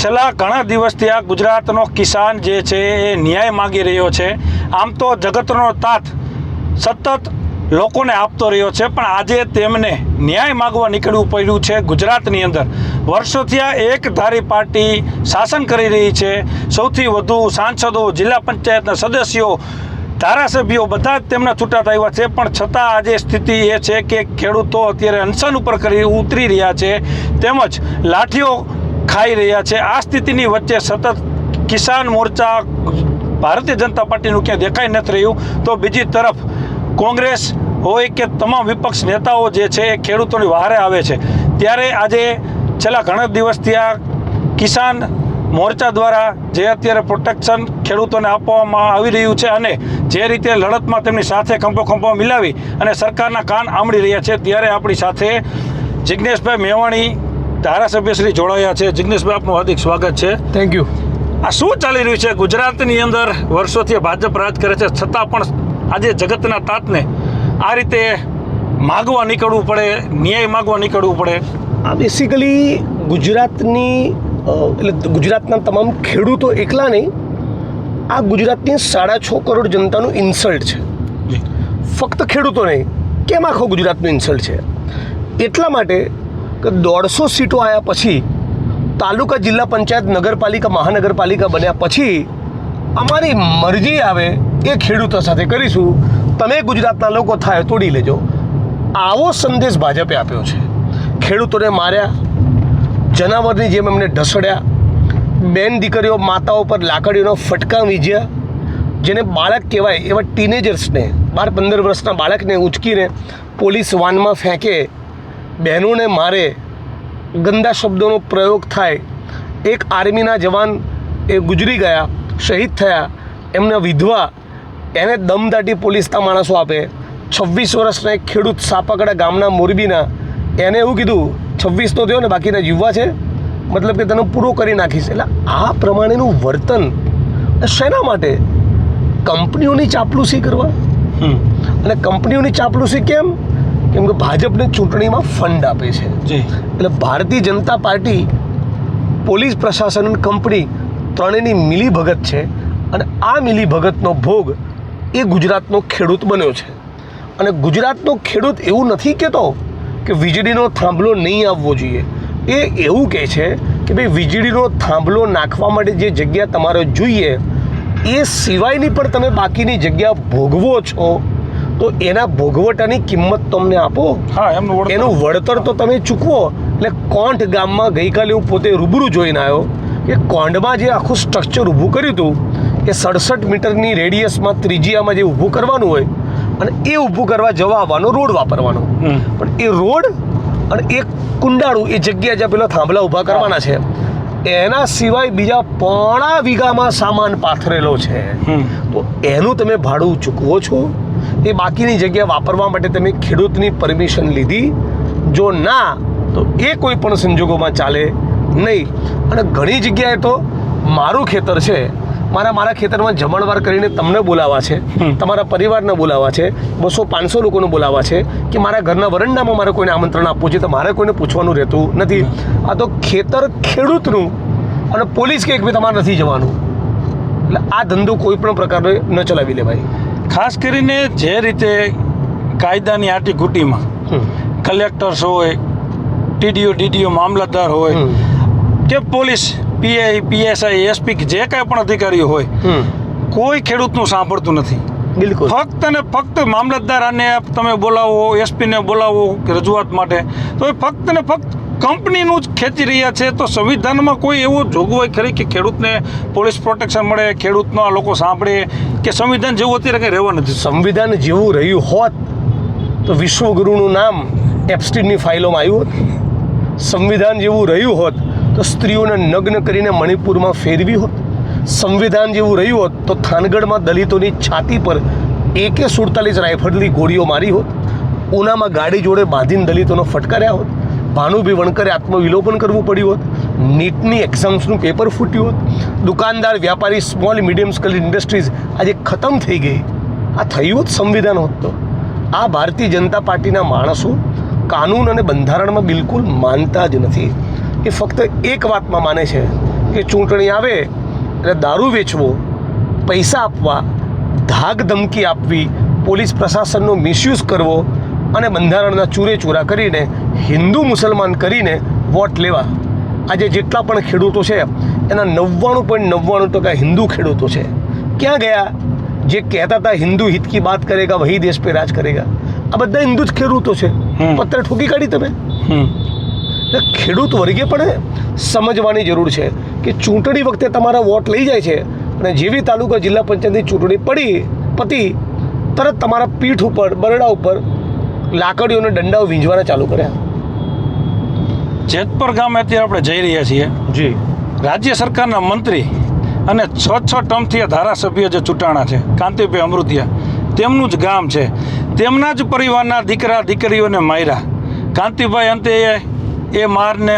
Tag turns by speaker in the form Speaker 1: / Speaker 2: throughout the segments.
Speaker 1: છેલ્લા ઘણા દિવસથી આ ગુજરાતનો કિસાન જે છે એ ન્યાય માગી રહ્યો છે. આમ તો જગતનો તાત સતત લોકોને આપતો રહ્યો છે, પણ આજે તેમને ન્યાય માગવા નીકળવું પડ્યું છે. ગુજરાતની અંદર વર્ષોથી આ એકધારી પાર્ટી શાસન કરી રહી છે. સૌથી વધુ સાંસદો, જિલ્લા પંચાયતના સદસ્યો, ધારાસભ્યો બધા જ તેમના છૂટાતા આવ્યા છે, પણ છતાં આજે સ્થિતિ એ છે કે ખેડૂતો અત્યારે અનશન ઉપર ઉતરી રહ્યા છે, તેમજ લાઠીઓ ખાઈ રહ્યા છે. આ સ્થિતિની વચ્ચે સતત કિસાન મોરચા, ભારતીય જનતા પાર્ટીનું ક્યાંય દેખાઈ નથી રહ્યું, તો બીજી તરફ કોંગ્રેસ હોય કે તમામ વિપક્ષ નેતાઓ જે છે એ ખેડૂતોની વહારે આવે છે. ત્યારે આજે છેલ્લા ઘણા દિવસથી આ કિસાન મોરચા દ્વારા જે અત્યારે પ્રોટેક્શન ખેડૂતોને આપવામાં આવી રહ્યું છે અને જે રીતે લડતમાં તેમની સાથે ખંભો મિલાવી અને સરકારના કાન આંબળી રહ્યા છે, ત્યારે આપણી સાથે જિગ્નેશભાઈ મેવાણી ધારાસભ્યશ્રી જોડાયા છે. જિગ્નેશભાઈ, આપનું હાર્દિક સ્વાગત છે.
Speaker 2: Thank you.
Speaker 1: આ શું ચાલી રહ્યું છે ગુજરાતની અંદર? વર્ષોથી ભાજપ રાજ કરે છે, છતાં પણ આજે જગતના તાતને આ રીતે માગવા નીકળવું પડે, ન્યાય માગવા નીકળવું પડે.
Speaker 2: આ બેસિકલી ગુજરાતના તમામ ખેડૂતો એકલા નહીં, આ ગુજરાતની 6.5 કરોડ જનતાનું ઇન્સલ્ટ છે. ફક્ત ખેડૂતો નહીં, કેમ આખો ગુજરાતનું ઇન્સલ્ટ છે? એટલા માટે કે 150 સીટો આવ્યા પછી, તાલુકા, જિલ્લા પંચાયત, નગરપાલિકા, મહાનગરપાલિકા બન્યા પછી અમારી મરજી આવે એ ખેડૂતો સાથે કરીશું, તમે ગુજરાતના લોકો થાય તોડી લેજો. આવો સંદેશ ભાજપે આપ્યો છે. ખેડૂતોને માર્યા, જનાવરની જેમ એમને ઢસડ્યા, બેન દીકરીઓ, માતાઓ પર લાકડીઓનો ફટકા વીજ્યા, જેને બાળક કહેવાય એવા ટીનેજર્સને, 12-15 વર્ષના બાળકને ઉંચકીને પોલીસ વાનમાં ફેંકે, બહેનોને મારે, ગંદા શબ્દોનો પ્રયોગ થાય. એક આર્મીના જવાન એ ગુજરી ગયા, શહીદ થયા, એમને વિધવા, એને દમદાટી પોલીસના માણસો આપે. 26 વર્ષના એક ખેડૂત સાપાકડા ગામના મોરબીના, એને એવું કીધું 26 તો થયો ને બાકીના જીવવા છે, મતલબ કે તેનો પૂરો કરી નાખીશ. એટલે આ પ્રમાણેનું વર્તન શેના માટે? કંપનીઓની ચાપલુસી કરવા. અને કંપનીઓની ચાપલુસી કેમ? કેમ કે ભાજપને ચૂંટણીમાં ફંડ આપે છે. એટલે ભારતીય જનતા પાર્ટી, પોલીસ પ્રશાસન અને કંપની ત્રણેયની મિલીભગત છે. અને આ મિલીભગતનો ભોગ એ ગુજરાતનો ખેડૂત બન્યો છે. અને ગુજરાતનો ખેડૂત એવું નથી કહેતો કે વીજળીનો થાંભલો નહીં આવવો જોઈએ. એ એવું કહે છે કે ભાઈ વીજળીનો થાંભલો નાખવા માટે જે જગ્યા તમારે જોઈએ એ સિવાયની પણ તમે બાકીની જગ્યા ભોગવો છો, તો એના ભોગવટાની કિંમત તમને આપો. એનું વળતર તો તમે ચૂકવો. એટલે કોંઢ ગામમાં ગઈકાલે હું પોતે રૂબરૂ જોઈને આવ્યો કે કોંઢમાં જે આખું સ્ટ્રક્ચર ઊભું કર્યું હતું એ 67 મીટરની રેડિયસમાં, ત્રિજ્યામાં જે ઊભું કરવાનું હોય અને એ ઊભું કરવા જવા આવવાનો રોડ વાપરવાનો, પણ એ રોડ અને એક કુંડાળું, એ જગ્યા જ્યાં પેલા થાંભલા ઊભા કરવાના છે, એના સિવાય બીજા 1.5 વીઘામાં સામાન પાથરેલો છે. તો એનું તમે ભાડું ચૂકવો છો? એ બાકીની જગ્યા વાપરવા માટે તમે ખેડૂતની પરમિશન લીધી? જો ના, તો એ કોઈ પણ સંજોગોમાં ચાલે નહીં. અને ઘણી જગ્યાએ તો મારું ખેતર છે, મારા ખેતરમાં જમણવાર કરીને તમને બોલાવવા છે, તમારા પરિવારને બોલાવવા છે, 200-500 લોકોને બોલાવવા છે, કે મારા ઘરના વરંડામાં મારે કોઈને આમંત્રણ આપવું છે, તો મારે કોઈને પૂછવાનું રહેતું નથી. આ તો ખેતર ખેડૂતનું, અને પોલીસ કે તમારે નથી જવાનું. એટલે આ ધંધો કોઈ પણ પ્રકારનો ન ચલાવી લેવાય.
Speaker 1: ખાસ કરીને જે રીતે કાયદાની આટીઘૂટીમાં કલેક્ટર્સ હોય, ટીડીઓ, મામલતદાર હોય કે પોલીસ, પીઆઈ, પીએસઆઈ, એસપી, જે કાંઈ પણ અધિકારીઓ હોય, કોઈ ખેડૂતનું સાંભળતું નથી.
Speaker 2: બિલકુલ.
Speaker 1: ફક્ત ને ફક્ત મામલતદારને તમે બોલાવો, એસપીને બોલાવો રજૂઆત માટે, તો એ ફક્ત ને ફક્ત કંપનીનું જ ખેંચી રહ્યા છે. તો સંવિધાનમાં કોઈ એવો જોગવાઈ ખરી કે ખેડૂતને પોલીસ પ્રોટેક્શન મળે, ખેડૂતનો આ લોકો સાંભળે, કે સંવિધાન જેવું અત્યારે કંઈ રહેવા નથી?
Speaker 2: સંવિધાન જેવું રહ્યું હોત તો વિશ્વગુરુનું નામ એપ્સ્ટીનની ફાઇલોમાં આવ્યું હોત. સંવિધાન જેવું રહ્યું હોત તો સ્ત્રીઓને નગ્ન કરીને મણિપુરમાં ફેરવી હોત. સંવિધાન જેવું રહ્યું હોત તો થાનગઢમાં દલિતોની છાતી પર AK-47 રાઇફલની ગોળીઓ મારી હોત. ઉનામાં ગાડી જોડે બાંધીને દલિતોનો ફટકાર્યા હોત. ભાનુભાઈ વણકરે આત્મવિલોપન કરવું પડ્યું હોત. નીટની એક્ઝામ્સનું પેપર ફૂટ્યું હોત. દુકાનદાર, વ્યાપારી, સ્મોલ મીડિયમ સ્કેલ ઇન્ડસ્ટ્રીઝ આજે ખતમ થઈ ગઈ. આ થયું હોત સંવિધાન હોત તો. આ ભારતીય જનતા પાર્ટીના માણસો કાનૂન અને બંધારણમાં બિલકુલ માનતા જ નથી. એ ફક્ત એક વાતમાં માને છે કે ચૂંટણી આવે એટલે દારૂ વેચવો, પૈસા આપવા, ધાક ધમકી આપવી, પોલીસ પ્રશાસનનો મિસયુઝ કરવો અને બંધારણના ચૂરેચૂરા કરીને હિન્દુ મુસલમાન કરીને વોટ લેવા. આજે જેટલા પણ ખેડૂતો છે એના 99.99% હિન્દુ ખેડૂતો છે. ક્યાં ગયા જે કહેતા હતા હિન્દુ હિત કી બાત કરેગા વહી દેશ પે રાજ કરેગા? આ બધા હિન્દુ જ ખેડૂતો છે. પત્ર ઠોકી કાઢી તમે. એટલે ખેડૂત વર્ગે પણ સમજવાની જરૂર છે કે ચૂંટણી વખતે તમારા વોટ લઈ જાય છે અને જેવી તાલુકા જિલ્લા પંચાયતની ચૂંટણી પતી તરત તમારા પીઠ ઉપર બરડા ઉપર લાકડીઓને દંડાઓ વીંજવાના ચાલુ કર્યા.
Speaker 1: જેતપર ગામે અત્યારે આપણે જઈ રહ્યા છીએ.
Speaker 2: જી.
Speaker 1: રાજ્ય સરકારના મંત્રી અને 6 ટર્મથી ધારાસભ્ય જે ચૂંટાણા છે, કાંતિભાઈ અમૃતિયા, તેમનું જ ગામ છે. તેમના જ પરિવારના દીકરા દીકરીઓને માર્યા. કાંતિભાઈ અંતે એ મારને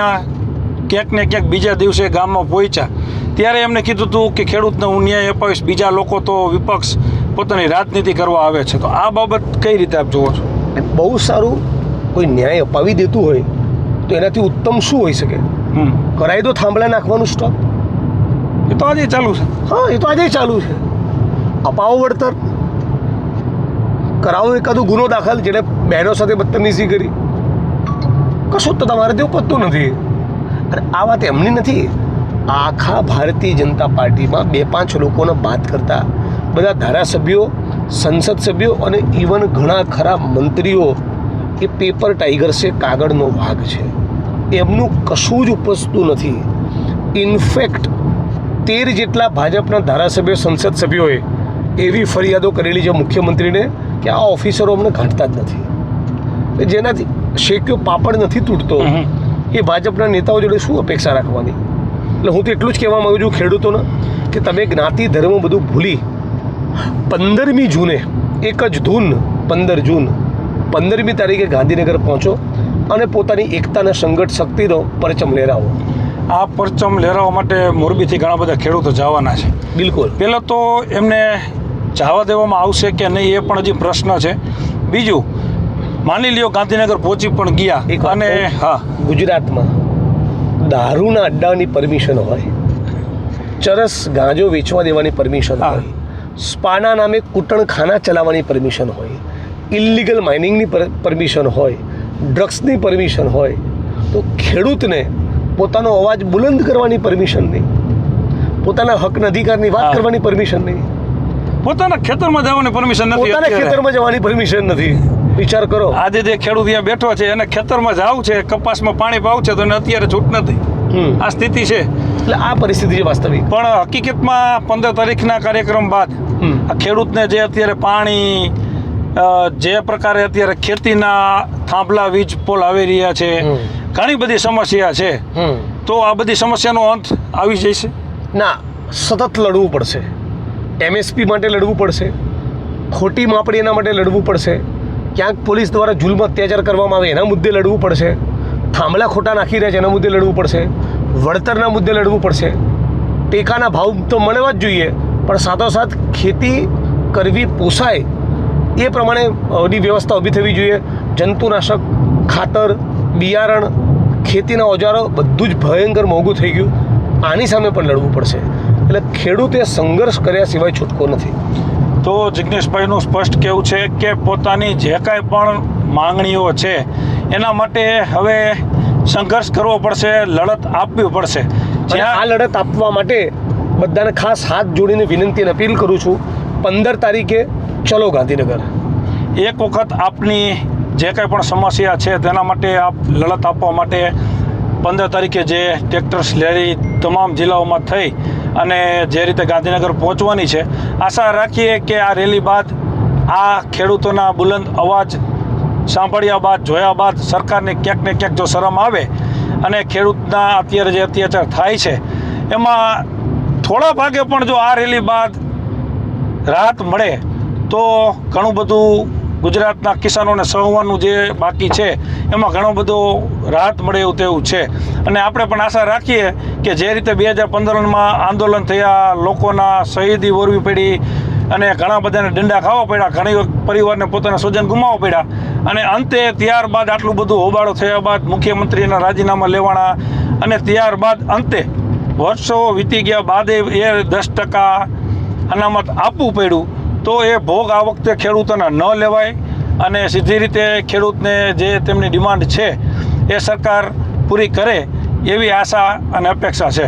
Speaker 1: ક્યાંક ને ક્યાંક બીજા દિવસે ગામમાં પહોંચ્યા ત્યારે એમને કીધું હતું કે ખેડૂતને હું ન્યાય અપાવીશ, બીજા લોકો તો વિપક્ષ પોતાની રાજનીતિ કરવા આવે છે. તો આ બાબત કઈ રીતે આપ જુઓ છો?
Speaker 2: બહુ સારું. કોઈ ન્યાય અપાવી દેતું હોય તો એનાથી ઉત્તમ શું હોઈ શકે? કરાવી દો થાંભલા નાખવાનું સ્ટોપ.
Speaker 1: એ તો આજે ચાલુ છે.
Speaker 2: હા, એ તો આજે ચાલુ છે. અપાવો વળતર, કરાવો એકાદો ગુનો દાખલ જેને બહેનો સાથે બદતમીઝી કરી. કશું તો તમારે તેવું પતતું નથી. અને આ વાત એમની નથી, આખા ભારતીય જનતા પાર્ટીમાં 2-5 લોકોને બાદ કરતા બધા ધારાસભ્યો, સંસદ સભ્યો અને ઇવન ઘણા ખરા મંત્રીઓ એ પેપર ટાઈગર છે, કાગળનો વાઘ છે. એમનું કશું જ ઉપજતું નથી. ઇનફેક્ટ 13 જેટલા ભાજપના ધારાસભ્યો, સંસદ સભ્યોએ એવી ફરિયાદો કરેલી છે મુખ્યમંત્રીને કે આ ઓફિસરો અમને ગાંઠતા જ નથી. જેનાથી શેક્યો પાપડ નથી તૂટતો એ ભાજપના નેતાઓ જોડે શું અપેક્ષા રાખવાની? એટલે હું તો એટલું જ કહેવા માગું છું ખેડૂતોને કે તમે જ્ઞાતિ ધર્મ બધું ભૂલી 15મી જૂને એક જ ધૂન 15 જૂન 15મી તારીખે ગાંધીનગર પહોંચો અને પોતાની એકતાના સંગઠન શક્તિનો પરચમ લહેરાવો.
Speaker 1: આ પરચમ લહેરાવવા માટે મોરબીથી ઘણા બધા ખેડૂતો જવાના છે.
Speaker 2: બિલકુલ.
Speaker 1: પહેલાં તો એમને જવા દેવામાં આવશે કે નહીં એ પણ હજી પ્રશ્ન છે. બીજું, માની લ્યો ગાંધીનગર પહોંચી પણ ગયા અને હા,
Speaker 2: ગુજરાતમાં દારૂના અડ્ડાની પરમિશન હોય, ચરસ ગાંજો વેચવા દેવાની પરમિશન હોય, સ્પાના નામે કૂટણખાના ચલાવવાની પરમિશન હોય, ઇલીગલ માઇનિંગની પરમિશન હોય, ડ્રગ્સની પરમિશન હોય, તો ખેડૂતને પોતાનો અવાજ બુલંદ કરવાની પરમિશન નહીં, પોતાના હકના અધિકારની વાત કરવાની પરમિશન નહીં,
Speaker 1: પોતાના ખેતરમાં જવાની પરમિશન નથી.
Speaker 2: પોતાના ખેતરમાં જવાની પરમિશન નથી. વિચાર કરો.
Speaker 1: આજે જે ખેડૂત અહીંયા બેઠો છે એને ખેતરમાં જવું છે, કપાસમાં પાણી પાવું છે તો એને અત્યારે છૂટ નથી. આ સ્થિતિ છે.
Speaker 2: એટલે આ પરિસ્થિતિ છે વાસ્તવિક.
Speaker 1: પણ હકીકતમાં 15 તારીખના કાર્યક્રમ બાદ આ ખેડૂતને જે અત્યારે પાણી, જે પ્રકારે અત્યારે ખેતીના થાંભલા વીજ પોલ આવી રહ્યા છે, ઘણી બધી સમસ્યા છે. તો આ બધી સમસ્યાનો અંત આવી જશે?
Speaker 2: ના, સતત લડવું પડશે. MSP માટે લડવું પડશે, ખોટી માપણી એના માટે લડવું પડશે, ક્યાંક પોલીસ દ્વારા જુલ્મ અત્યાચાર કરવામાં આવે એના મુદ્દે લડવું પડશે, થાંભલા ખોટા નાખી રહ્યા છે એના મુદ્દે લડવું પડશે, વળતરના મુદ્દે લડવું પડશે. ટેકાના ભાવ તો મળવા જ જોઈએ, પણ સાથોસાથ ખેતી કરવી પોસાય એ પ્રમાણે બધી વ્યવસ્થા ઊભી થવી જોઈએ. જંતુનાશક, ખાતર, બિયારણ, ખેતીના ઓજારો બધું જ ભયંકર મોંઘું થઈ ગયું. આની સામે પણ લડવું પડશે. એટલે ખેડૂતે સંઘર્ષ કર્યા સિવાય છૂટકો નથી.
Speaker 1: તો જિગ્નેશભાઈનું સ્પષ્ટ કહેવું છે કે પોતાની જે કાંઈ પણ માંગણીઓ છે એના માટે હવે સંઘર્ષ કરવો પડશે, લડત આપવી પડશે.
Speaker 2: આ લડત આપવા માટે બધાને ખાસ હાથ જોડીને વિનંતી અને અપીલ કરું છું, 15 તારીખે ચલો ગાંધીનગર.
Speaker 1: એક વખત આપની જે કાંઈ પણ સમસ્યા છે તેના માટે આપ લડત આપવા માટે 15 તારીખે જે ટ્રેક્ટર્સ રેલી તમામ જિલ્લાઓમાં થઈ અને જે રીતે ગાંધીનગર પહોંચવાની છે, આશા રાખીએ કે આ રેલી બાદ આ ખેડૂતોના બુલંદ અવાજ સાંભળ્યા બાદ, જોયા બાદ સરકારને ક્યાંક ને ક્યાંક જો શરમ આવે અને ખેડૂતના અત્યારે જે અત્યાચાર થાય છે એમાં થોડા ભાગે પણ જો આ રેલી બાદ રાહત મળે તો ઘણું બધું ગુજરાતના કિસાનોને સહવાનું જે બાકી છે એમાં ઘણો બધો રાહત મળે એવું તેવું છે. અને આપણે પણ આશા રાખીએ કે જે રીતે 2015માં આંદોલન થયા, લોકોના શહીદી વરવી પડી અને ઘણા બધાને દંડા ખાવા પડ્યા, ઘણી પરિવારને પોતાના સ્વજન ગુમાવવા પડ્યા અને અંતે ત્યારબાદ આટલું બધું હોબાળો થયા બાદ મુખ્યમંત્રીના રાજીનામા લેવાના અને ત્યારબાદ અંતે વર્ષો વીતી ગયા બાદ એ 10% અનામત આપવું પડ્યું, તો એ ભોગ આ વખતે ખેડૂતોના ન લેવાય અને સીધી રીતે ખેડૂતને જે તેમની ડિમાન્ડ છે એ સરકાર પૂરી કરે એવી આશા અને અપેક્ષા છે.